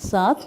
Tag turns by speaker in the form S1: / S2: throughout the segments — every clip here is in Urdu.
S1: 7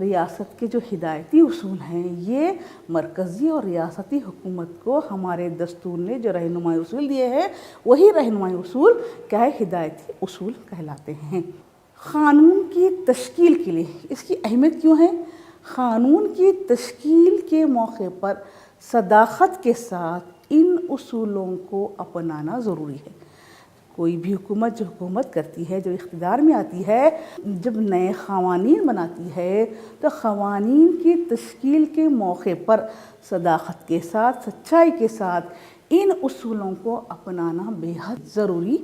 S1: ریاست کے جو ہدایتی اصول ہیں یہ مرکزی اور ریاستی حکومت کو ہمارے دستور نے جو رہنمائی اصول دیے ہیں وہی رہنمائی اصول کیا ہے ہدایتی اصول کہلاتے ہیں۔ قانون کی تشکیل کے لیے اس کی اہمیت کیوں ہے؟ قانون کی تشکیل کے موقع پر صداقت کے ساتھ ان اصولوں کو اپنانا ضروری ہے۔ کوئی بھی حکومت جو حکومت کرتی ہے، جو اقتدار میں آتی ہے، جب نئے قوانین بناتی ہے تو قوانین کی تشکیل کے موقع پر صداقت کے ساتھ، سچائی کے ساتھ ان اصولوں کو اپنانا بے حد ضروری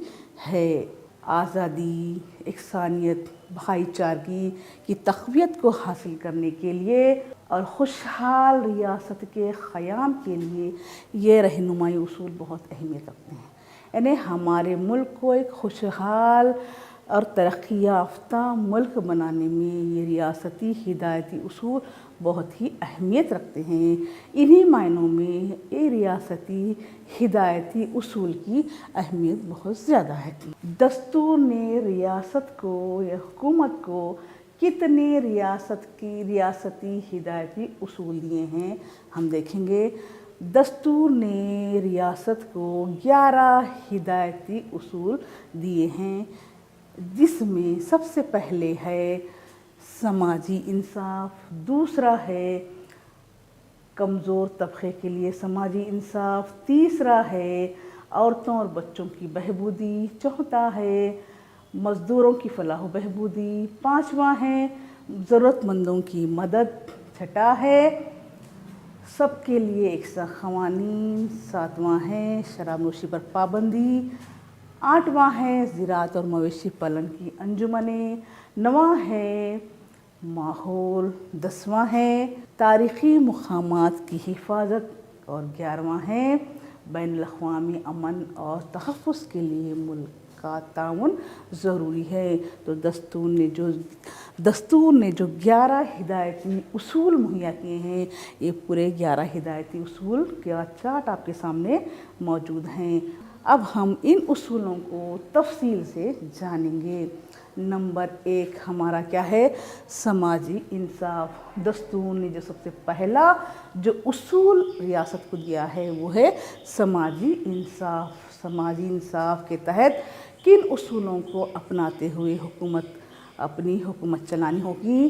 S1: ہے۔ آزادی، یکسانیت، بھائی چارگی کی تقویت کو حاصل کرنے کے لیے اور خوشحال ریاست کے قیام کے لیے یہ رہنمائی اصول بہت اہمیت رکھتے ہیں۔ یعنی ہمارے ملک کو ایک خوشحال اور ترقی یافتہ ملک بنانے میں یہ ریاستی ہدایتی اصول بہت ہی اہمیت رکھتے ہیں۔ انہی معنوں میں یہ ریاستی ہدایتی اصول کی اہمیت بہت زیادہ ہے۔ دستور نے ریاست کو یا حکومت کو کتنے ریاستی ہدایتی اصول دیے ہیں ہم دیکھیں گے۔ دستور نے ریاست کو 11 ہدایتی اصول دیے ہیں، جس میں سب سے پہلے ہے سماجی انصاف، دوسرا ہے کمزور طبقے کے لیے سماجی انصاف، تیسرا ہے عورتوں اور بچوں کی بہبودی، چوتھا ہے مزدوروں کی فلاح و بہبودی، پانچواں ہے ضرورت مندوں کی مدد، چھٹا ہے سب کے لیے یکساں قوانین، ساتواں ہے شراب نوشی پر پابندی، آٹھواں ہے زراعت اور مویشی پالن کی انجمنیں، نواں ہے ماحول، 10واں ہے تاریخی مقامات کی حفاظت اور 11واں ہے بین الاقوامی امن اور تحفظ کے لیے ملک کا تعاون ضروری ہے۔ تو دستور نے جو 11 ہدایتی اصول مہیا کیے ہیں، یہ پورے 11 ہدایتی اصول کا چارٹ آپ کے سامنے موجود ہیں۔ اب ہم ان اصولوں کو تفصیل سے جانیں گے۔ نمبر 1 ہمارا کیا ہے؟ سماجی انصاف۔ دستور نے جو سب سے پہلا جو اصول ریاست کو دیا ہے وہ ہے سماجی انصاف۔ سماجی انصاف کے تحت کن اصولوں کو اپناتے ہوئے اپنی حکومت چلانی ہوگی؟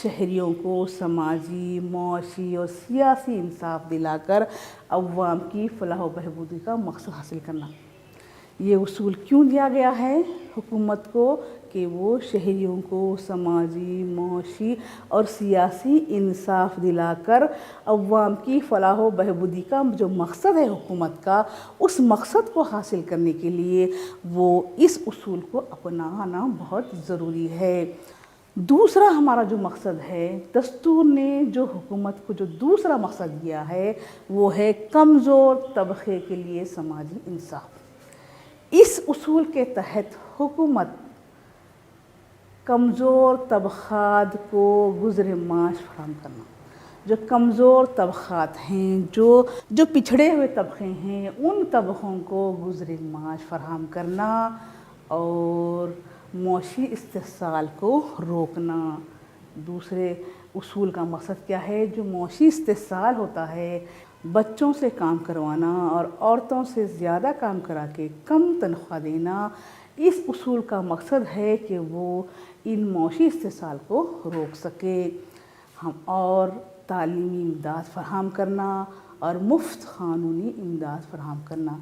S1: شہریوں کو سماجی، معاشی اور سیاسی انصاف دلا کر عوام کی فلاح و بہبودی کا مقصد حاصل کرنا۔ یہ اصول کیوں دیا گیا ہے حکومت کو؟ کہ وہ شہریوں کو سماجی، معاشی اور سیاسی انصاف دلا کر عوام کی فلاح و بہبودی کا جو مقصد ہے حکومت کا، اس مقصد کو حاصل کرنے کے لیے وہ اس اصول کو اپنانا بہت ضروری ہے۔ دوسرا ہمارا جو مقصد ہے، دستور نے جو حکومت کو جو دوسرا مقصد دیا ہے وہ ہے کمزور طبقے کے لیے سماجی انصاف۔ اس اصول کے تحت حکومت کمزور طبقات کو گزر معاش فراہم کرنا۔ جو کمزور طبقات ہیں، جو پچھڑے ہوئے طبقے ہیں، ان طبقوں کو گزر معاش فراہم کرنا اور معاشی استحصال کو روکنا۔ دوسرے اصول کا مقصد کیا ہے؟ جو معاشی استحصال ہوتا ہے، بچوں سے کام کروانا اور عورتوں سے زیادہ کام کرا کے کم تنخواہ دینا، اس اصول کا مقصد ہے کہ وہ ان معاشی استحصال کو روک سکے۔ اور تعلیمی امداد فراہم کرنا اور مفت قانونی امداد فراہم کرنا۔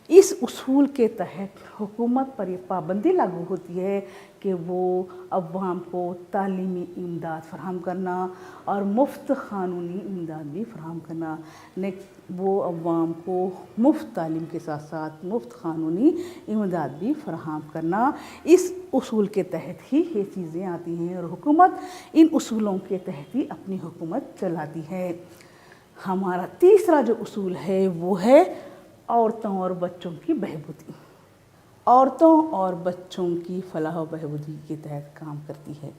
S1: اس اصول کے تحت حکومت پر یہ پابندی لاگو ہوتی ہے کہ وہ عوام کو تعلیمی امداد فراہم کرنا اور مفت قانونی امداد بھی فراہم کرنا۔ وہ عوام کو مفت تعلیم کے ساتھ ساتھ مفت قانونی امداد بھی فراہم کرنا۔ اس اصول کے تحت ہی یہ چیزیں آتی ہیں اور حکومت ان اصولوں کے تحت ہی اپنی حکومت چلاتی ہے۔ ہمارا تیسرا جو اصول ہے وہ ہے عورتوں اور بچوں کی بہبودی۔ عورتوں اور بچوں کی فلاح و بہبودی کے تحت کام کرتی ہے۔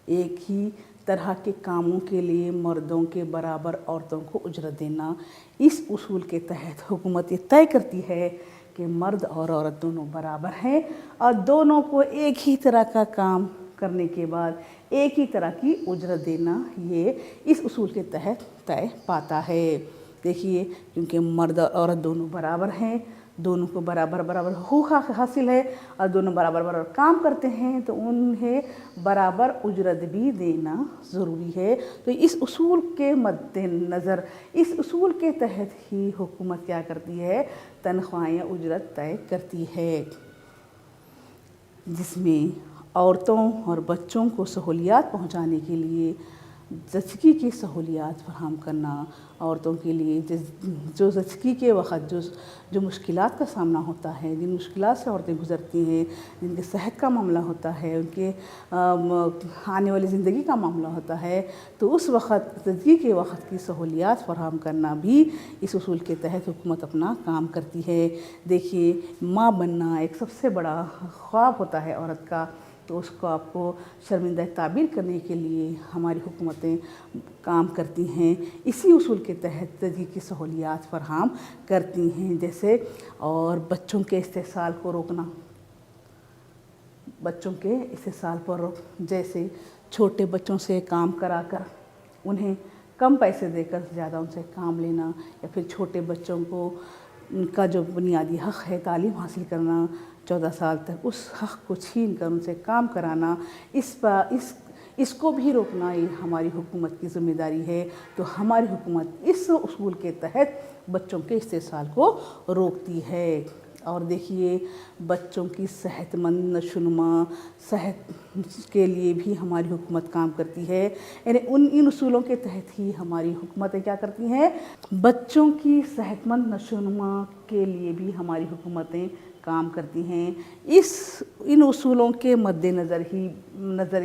S1: ایک ہی طرح کے کاموں کے لیے مردوں کے برابر عورتوں کو اجرت دینا۔ اس اصول کے تحت حکومت یہ طے کرتی ہے کہ مرد اور عورت دونوں برابر ہیں اور دونوں کو ایک ہی طرح کا کام کرنے کے بعد ایک ہی طرح کی اجرت دینا یہ اس اصول کے تحت طے پاتا ہے۔ دیکھیے کیونکہ مرد اور عورت دونوں برابر ہیں، دونوں کو برابر حقوق حاصل ہے اور دونوں برابر کام کرتے ہیں تو انہیں برابر اجرت بھی دینا ضروری ہے۔ تو اس اصول کے مد نظر، اس اصول کے تحت ہی حکومت کیا کرتی ہے؟ تنخواہیں اجرت طے کرتی ہے، جس میں عورتوں اور بچوں کو سہولیات پہنچانے کے لیے زچگی کی سہولیات فراہم کرنا، عورتوں کے لیے جو زچگی کے وقت جو مشکلات کا سامنا ہوتا ہے، جن مشکلات سے عورتیں گزرتی ہیں، جن کے صحت کا معاملہ ہوتا ہے، ان کے آنے والی زندگی کا معاملہ ہوتا ہے، تو اس وقت زچگی کے وقت کی سہولیات فراہم کرنا بھی اس اصول کے تحت حکومت اپنا کام کرتی ہے۔ دیکھیے ماں بننا ایک سب سے بڑا خواب ہوتا ہے عورت کا، تو اس کو آپ کو شرمندہ تعبیر کرنے کے لیے ہماری حکومتیں کام کرتی ہیں، اسی اصول کے تحت زچگی کی سہولیات فراہم کرتی ہیں، جیسے اور بچوں کے استحصال کو روکنا، بچوں کے استحصال پر جیسے چھوٹے بچوں سے کام کرا کر انہیں کم پیسے دے کر زیادہ ان سے کام لینا، یا پھر چھوٹے بچوں کو ان کا جو بنیادی حق ہے تعلیم حاصل کرنا 14 سال تک، اس حق کو چھین کر ان سے کام کرانا، اس کو بھی روکنا یہ ہماری حکومت کی ذمہ داری ہے۔ تو ہماری حکومت اس اصول کے تحت بچوں کے استحصال کو روکتی ہے۔ اور دیکھیے بچوں کی صحت مند نشوونما صحت کے لیے بھی ہماری حکومت کام کرتی ہے، یعنی ان اصولوں کے تحت ہی ہماری حکومتیں کیا کرتی ہیں؟ بچوں کی صحت مند نشوونما کے لیے بھی ہماری حکومتیں کام کرتی ہیں۔ ان اصولوں کے مد نظر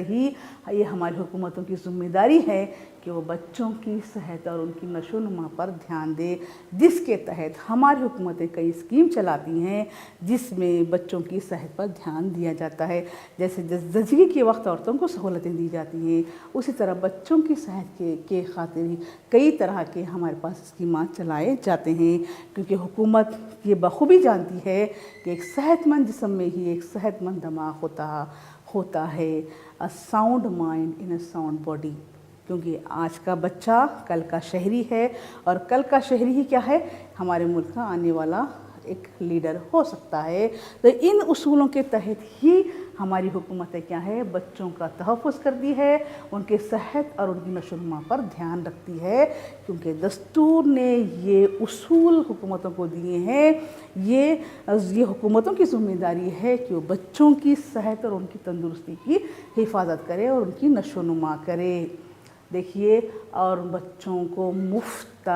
S1: ہی یہ ہماری حکومتوں کی ذمہ داری ہے کہ وہ بچوں کی صحت اور ان کی نشوونما پر دھیان دے، جس کے تحت ہماری حکومتیں کئی اسکیم چلاتی ہیں جس میں بچوں کی صحت پر دھیان دیا جاتا ہے۔ جیسے زچگی کے وقت عورتوں کو سہولتیں دی جاتی ہیں، اسی طرح بچوں کی صحت کے خاطر ہی کئی طرح کے ہمارے پاس اسکیمات چلائے جاتے ہیں، کیونکہ حکومت یہ بخوبی جانتی ہے کہ ایک صحت مند جسم میں ہی ایک صحت مند دماغ ہوتا ہے، a sound mind in a sound body، کیونکہ آج کا بچہ کل کا شہری ہے، اور کل کا شہری ہی کیا ہے؟ ہمارے ملک کا آنے والا ایک لیڈر ہو سکتا ہے۔ تو ان اصولوں کے تحت ہی ہماری حکومتیں کیا ہے؟ بچوں کا تحفظ کرتی ہے، ان کے صحت اور ان کی نشوونما پر دھیان رکھتی ہے، کیونکہ دستور نے یہ اصول حکومتوں کو دیے ہیں۔ یہ حکومتوں کی ذمہ داری ہے کہ وہ بچوں کی صحت اور ان کی تندرستی کی حفاظت کرے اور ان کی نشوونما کرے۔ دیکھیے اور بچوں کو مفت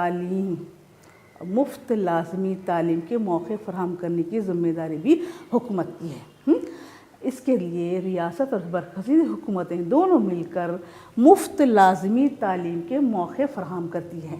S1: لازمی تعلیم کے موقع فراہم کرنے کی ذمہ داری بھی حکومت کی ہے۔ اس کے لیے ریاست اور مرکزی حکومتیں دونوں مل کر مفت لازمی تعلیم کے موقع فراہم کرتی ہیں۔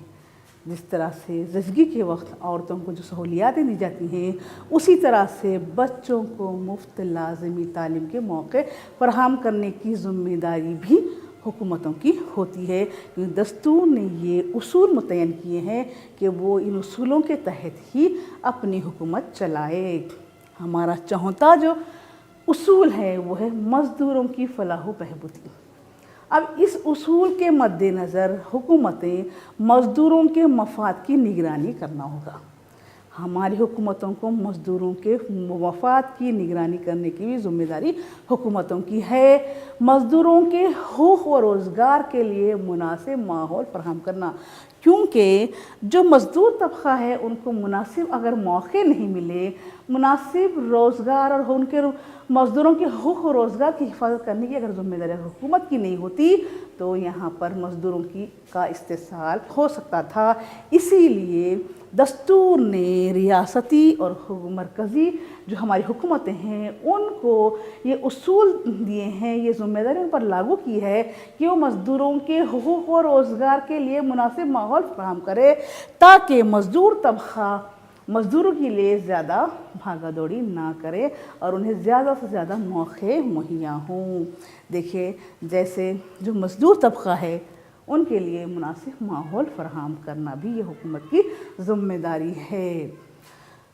S1: جس طرح سے زچگی کے وقت عورتوں کو جو سہولیاتیں دی جاتی ہیں، اسی طرح سے بچوں کو مفت لازمی تعلیم کے موقع فراہم کرنے کی ذمہ داری بھی حکومتوں کی ہوتی ہے، کیونکہ دستور نے یہ اصول متعین کیے ہیں کہ وہ ان اصولوں کے تحت ہی اپنی حکومت چلائے۔ ہمارا چوتھا جو اصول ہے وہ ہے مزدوروں کی فلاح و بہبودی۔ اب اس اصول کے مد نظر حکومتیں مزدوروں کے مفاد کی نگرانی کرنا ہوگا۔ ہماری حکومتوں کو مزدوروں کے مفاد کی نگرانی کرنے کی بھی ذمہ داری حکومتوں کی ہے۔ مزدوروں کے حقوق و روزگار کے لیے مناسب ماحول فراہم کرنا، کیونکہ جو مزدور طبقہ ہے ان کو مناسب اگر موقع نہیں ملے، مناسب روزگار اور ان کے مزدوروں کے حقوق و روزگار کی حفاظت کرنے کی اگر ذمہ داری حکومت کی نہیں ہوتی تو یہاں پر مزدوروں کا استحصال ہو سکتا تھا۔ اسی لیے دستور نے ریاستی اور مرکزی جو ہماری حکومتیں ہیں ان کو یہ اصول دیے ہیں، یہ ذمہ داری ان پر لاگو کی ہے کہ وہ مزدوروں کے حقوق و روزگار کے لیے مناسب ماحول فراہم کرے، تاکہ مزدور طبقہ مزدوروں کے لیے زیادہ بھاگا دوڑی نہ کرے اور انہیں زیادہ سے زیادہ موقع مہیا ہوں۔ دیکھیے جیسے جو مزدور طبقہ ہے ان کے لیے مناسب ماحول فراہم کرنا بھی یہ حکومت کی ذمہ داری ہے۔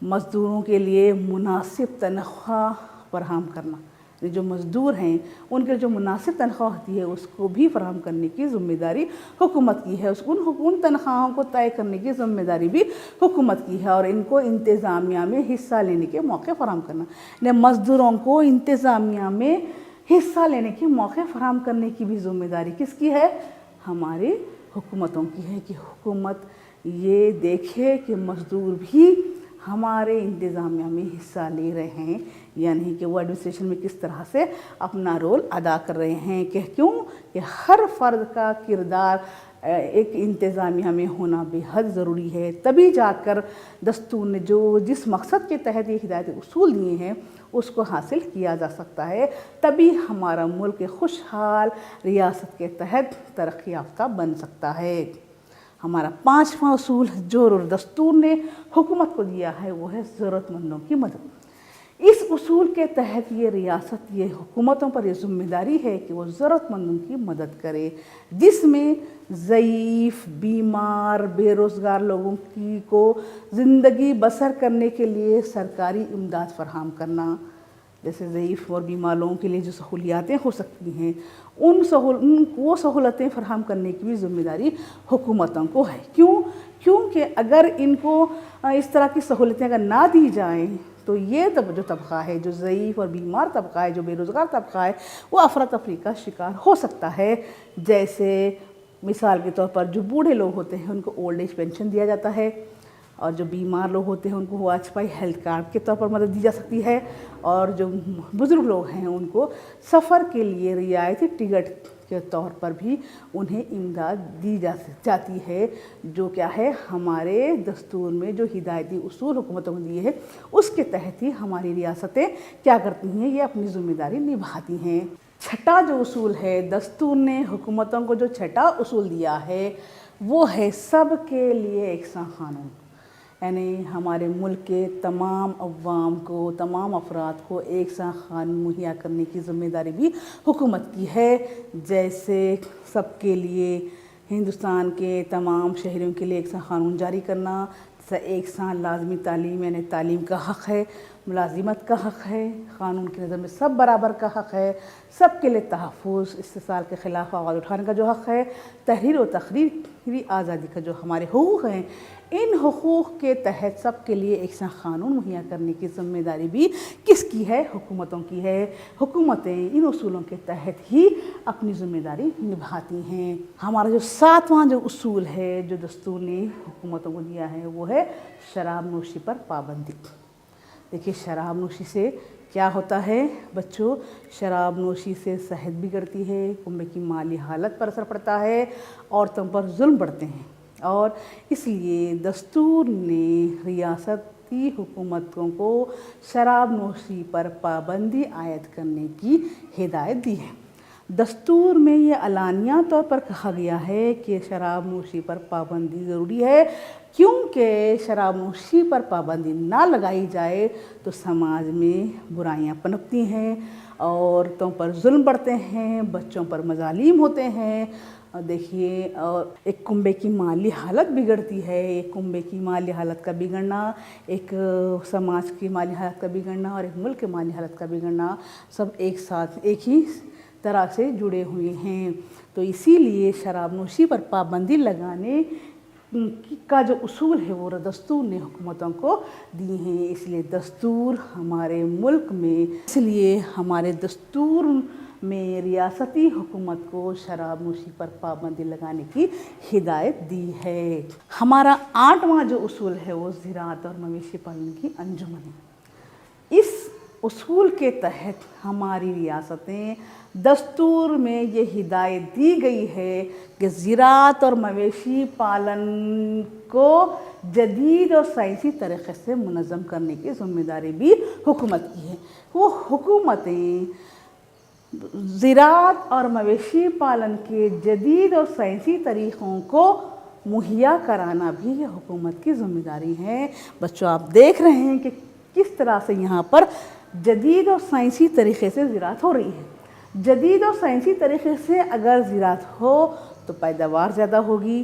S1: مزدوروں کے لیے مناسب تنخواہ فراہم کرنا، جو مزدور ہیں ان کے جو مناسب تنخواہ ہوتی ہے اس کو بھی فراہم کرنے کی ذمہ داری حکومت کی ہے، ان تنخواہوں کو طے کرنے کی ذمہ داری بھی حکومت کی ہے، اور ان کو انتظامیہ میں حصہ لینے کے موقع فراہم کرنا، یعنی مزدوروں کو انتظامیہ میں حصہ لینے کے موقع فراہم کرنے کی بھی ذمہ داری کس کی ہے؟ ہماری حکومتوں کی ہے، کہ حکومت یہ دیکھے کہ مزدور بھی ہمارے انتظامیہ میں حصہ لے رہے ہیں یا نہیں، کہ وہ ایڈمنسٹریشن میں کس طرح سے اپنا رول ادا کر رہے ہیں، کہ کیوں کہ ہر فرد کا کردار ایک انتظامیہ میں ہونا بے حد ضروری ہے، تبھی جا کر دستور نے جس مقصد کے تحت یہ ہدایت اصول دیے ہیں اس کو حاصل کیا جا سکتا ہے، تبھی ہمارا ملک خوشحال ریاست کے تحت ترقی یافتہ بن سکتا ہے۔ ہمارا 5واں اصول جو دستور نے حکومت کو دیا ہے وہ ہے ضرورت مندوں کی مدد۔ اس اصول کے تحت یہ ریاست، یہ حکومتوں پر یہ ذمہ داری ہے کہ وہ ضرورت مندوں کی مدد کرے، جس میں ضعیف، بیمار، بے روزگار لوگوں کو زندگی بسر کرنے کے لیے سرکاری امداد فراہم کرنا، جیسے ضعیف اور بیمار لوگوں کے لیے جو سہولیاتیں ہو سکتی ہیں وہ سہولتیں فراہم کرنے کی بھی ذمہ داری حکومتوں کو ہے۔ کیونکہ اگر ان کو اس طرح کی سہولتیں اگر نہ دی جائیں تو یہ جو طبقہ ہے، جو ضعیف اور بیمار طبقہ ہے، جو بے روزگار طبقہ ہے، وہ افراتفری کا شکار ہو سکتا ہے۔ جیسے مثال کے طور پر جو بوڑھے لوگ ہوتے ہیں ان کو اولڈ ایج پینشن دیا جاتا ہے، اور جو بیمار لوگ ہوتے ہیں ان کو واجپئی ہیلتھ کارڈ کے طور پر مدد دی جا سکتی ہے، اور جو بزرگ لوگ ہیں ان کو سفر کے لیے رعایتی ٹکٹ کے طور پر بھی انہیں امداد دی جاتی ہے، جو کیا ہے ہمارے دستور میں جو ہدایتی اصول حکومتوں کو دیے ہیں اس کے تحت ہی ہماری ریاستیں کیا کرتی ہیں، یہ اپنی ذمہ داری نبھاتی ہیں۔ چھٹا جو اصول ہے، دستور نے حکومتوں کو جو چھٹا اصول دیا ہے وہ ہے سب کے لیے یکساں قانون، یعنی ہمارے ملک کے تمام عوام کو، تمام افراد کو ایک سا قانون مہیا کرنے کی ذمہ داری بھی حکومت کی ہے۔ جیسے سب کے لیے، ہندوستان کے تمام شہریوں کے لیے ایک سا قانون جاری کرنا، ایک سا لازمی تعلیم یعنی تعلیم کا حق ہے، ملازمت کا حق ہے، قانون کی نظر میں سب برابر کا حق ہے، سب کے لیے تحفظ، استحصال کے خلاف آواز اٹھانے کا جو حق ہے، تحریر و تقریر آزادی کا جو ہمارے حقوق ہیں، ان حقوق کے تحت سب کے لیے ایک سا قانون مہیا کرنے کی ذمہ داری بھی کس کی ہے؟ حکومتوں کی ہے۔ حکومتیں ان اصولوں کے تحت ہی اپنی ذمہ داری نبھاتی ہیں۔ ہمارا جو 7واں جو اصول ہے جو دستور نے حکومتوں کو دیا ہے وہ ہے شراب نوشی پر پابندی۔ دیکھیے شراب نوشی سے کیا ہوتا ہے بچوں؟ شراب نوشی سے صحت بگڑتی ہے، کنبے کی مالی حالت پر اثر پڑتا ہے، عورتوں پر ظلم بڑھتے ہیں، اور اس لیے دستور نے ریاستی حکومتوں کو شراب نوشی پر پابندی عائد کرنے کی ہدایت دی ہے۔ دستور میں یہ علانیہ طور پر کہا گیا ہے کہ شراب نوشی پر پابندی ضروری ہے، کیونکہ شراب نوشی پر پابندی نہ لگائی جائے تو سماج میں برائیاں پنپتی ہیں، عورتوں پر ظلم بڑھتے ہیں، بچوں پر مظالم ہوتے ہیں۔ دیکھیے اور ایک کنبے کی مالی حالت بگڑتی ہے، ایک کنبے کی مالی حالت کا بگڑنا، ایک سماج کی مالی حالت کا بگڑنا اور ایک ملک کی مالی حالت کا بگڑنا سب ایک ساتھ ایک ہی طرح سے جڑے ہوئے ہیں۔ تو اسی لیے شراب نوشی پر پابندی لگانے کا جو اصول ہے وہ دستور نے حکومتوں کو دی ہیں۔ اس لیے دستور ہمارے ملک میں، اس لیے ہمارے دستور میں ریاستی حکومت کو شراب نوشی پر پابندی لگانے کی ہدایت دی ہے۔ ہمارا 8واں جو اصول ہے وہ زراعت اور مویشی پالن کی انجمن ہے۔ اس اصول کے تحت ہماری ریاستیں دستور میں یہ ہدایت دی گئی ہے کہ زراعت اور مویشی پالن کو جدید اور سائنسی طریقے سے منظم کرنے کی ذمہ داری بھی حکومت کی ہے۔ وہ حکومتیں زراعت اور مویشی پالن کے جدید اور سائنسی طریقوں کو مہیا کرانا بھی یہ حکومت کی ذمہ داری ہے۔ بچوں آپ دیکھ رہے ہیں کہ کس طرح سے یہاں پر جدید اور سائنسی طریقے سے زراعت ہو رہی ہے۔ جدید اور سائنسی طریقے سے اگر زراعت ہو تو پیداوار زیادہ ہوگی،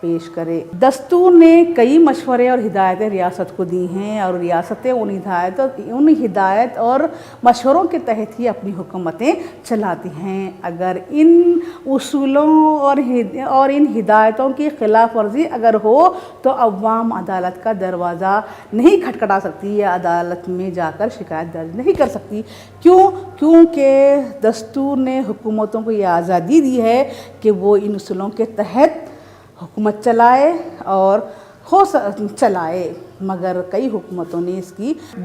S1: پیش کرے۔ دستور نے کئی مشورے اور ہدایتیں ریاست کو دی ہیں اور ریاستیں ان ہدایت اور مشوروں کے تحت ہی اپنی حکومتیں چلاتی ہیں۔ اگر ان اصولوں اور ان ہدایتوں کی خلاف ورزی اگر ہو تو عوام عدالت کا دروازہ نہیں کھٹکھٹا سکتی یا عدالت میں جا کر شکایت درج نہیں کر سکتی۔ کیونکہ دستور نے حکومتوں کو یہ آزادی دی ہے کہ وہ ان اصولوں کے تحت حکومت چلائے اور چلائے، مگر کئی حکومتوں نے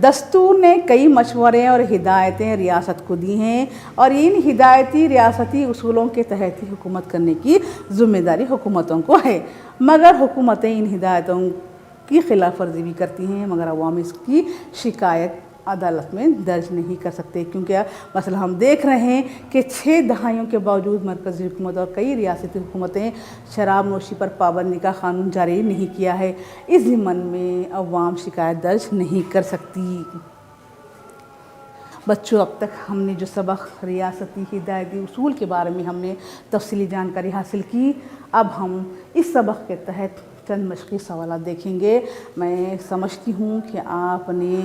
S1: دستور نے کئی مشورے اور ہدایتیں ریاست کو دی ہیں اور ان ہدایتی ریاستی اصولوں کے تحت ہی حکومت کرنے کی ذمہ داری حکومتوں کو ہے، مگر حکومتیں ان ہدایتوں کی خلاف ورزی بھی کرتی ہیں، مگر عوام اس کی شکایت عدالت میں درج نہیں کر سکتے، کیونکہ مثلا ہم دیکھ رہے ہیں کہ 6 دہائیوں کے باوجود مرکزی حکومت اور کئی ریاستی حکومتیں شراب نوشی پر پابندی کا قانون جاری نہیں کیا ہے۔ اس ضمن میں عوام شکایت درج نہیں کر سکتی۔ بچوں، اب تک ہم نے جو سبق ریاستی ہدایتی اصول کے بارے میں ہم نے تفصیلی جانکاری حاصل کی، اب ہم اس سبق کے تحت چند مشقی سوالات دیکھیں گے۔ میں سمجھتی ہوں کہ آپ نے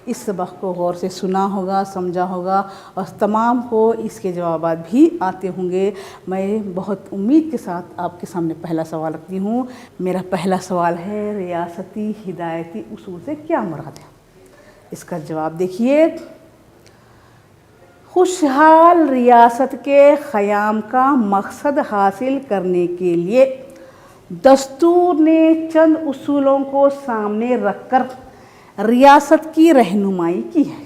S1: اس سبق کو غور سے سنا ہوگا، سمجھا ہوگا اور تمام کو اس کے جوابات بھی آتے ہوں گے۔ میں بہت امید کے ساتھ آپ کے سامنے پہلا سوال رکھتی ہوں۔ میرا پہلا سوال ہے، ریاستی ہدایتی اصول سے کیا مراد ہے؟ اس کا جواب دیکھیے۔ خوشحال ریاست کے قیام کا مقصد حاصل کرنے کے لیے دستور نے چند اصولوں کو سامنے رکھ کر ریاست کی رہنمائی کی ہے۔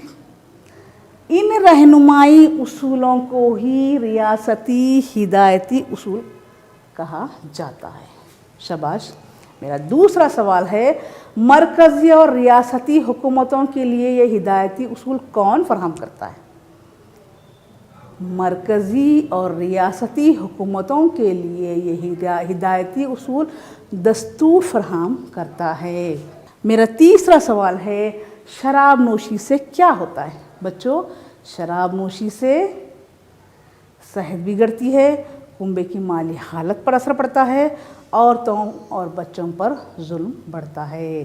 S1: ان رہنمائی اصولوں کو ہی ریاستی ہدایتی اصول کہا جاتا ہے۔ شاباش۔ میرا دوسرا سوال ہے، مرکزی اور ریاستی حکومتوں کے لیے یہ ہدایتی اصول کون فراہم کرتا ہے؟ مرکزی اور ریاستی حکومتوں کے لیے یہ ہدایتی اصول دستور فراہم کرتا ہے۔ میرا تیسرا سوال ہے، شراب نوشی سے کیا ہوتا ہے؟ بچوں، شراب نوشی سے صحت بگڑتی ہے، کنبے کی مالی حالت پر اثر پڑتا ہے، عورتوں اور بچوں پر ظلم بڑھتا ہے۔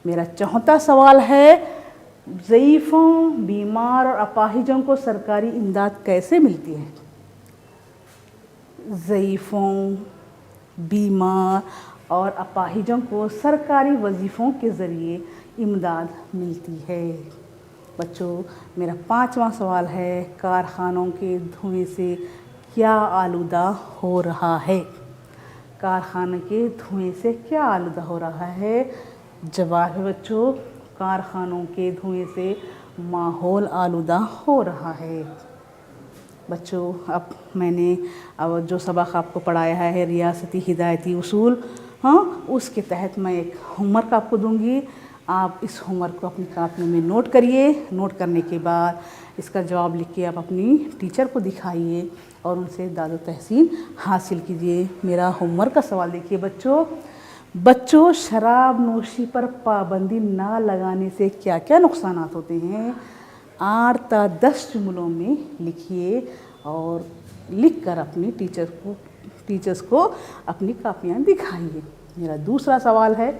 S1: میرا چوتھا سوال ہے، ضعیفوں، بیمار اور اپاہجوں کو سرکاری امداد کیسے ملتی ہے؟ ضعیفوں، بیمار اور اپاہجوں کو سرکاری وظیفوں کے ذریعے امداد ملتی ہے۔ بچوں، میرا پانچواں سوال ہے، کارخانوں کے دھوئیں سے کیا آلودہ ہو رہا ہے؟ کارخانے کے دھوئیں سے کیا آلودہ ہو رہا ہے؟ جواب ہے بچوں، کارخانوں کے دھوئیں سے ماحول آلودہ ہو رہا ہے۔ بچوں، اب میں نے جو سبق آپ کو پڑھایا ہے ریاستی ہدایتی اصول، اس کے تحت میں ایک ہوم ورک آپ کو دوں گی۔ آپ اس ہوم ورک کو اپنی کاپیوں میں نوٹ کریے۔ نوٹ کرنے کے بعد اس کا جواب لکھ کے آپ اپنی ٹیچر کو دکھائیے اور ان سے داد و تحسین حاصل کیجیے۔ میرا ہوم ورک کا سوال دیکھیے بچوں، شراب نوشی پر پابندی نہ لگانے سے کیا کیا نقصانات ہوتے ہیں؟ 8 تا 10 جملوں میں لکھیے اور لکھ کر اپنی ٹیچرز کو اپنی کاپیاں دکھائیے۔ میرا دوسرا سوال ہے،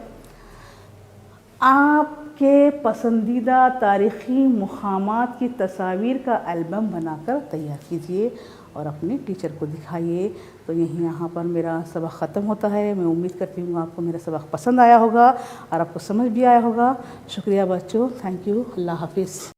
S1: آپ کے پسندیدہ تاریخی مقامات کی تصاویر کا البم بنا کر تیار کیجیے اور اپنے ٹیچر کو دکھائیے۔ تو یہاں پر میرا سبق ختم ہوتا ہے۔ میں امید کرتی ہوں آپ کو میرا سبق پسند آیا ہوگا اور آپ کو سمجھ بھی آیا ہوگا۔ شکریہ بچوں، تھینک یو، اللہ حافظ۔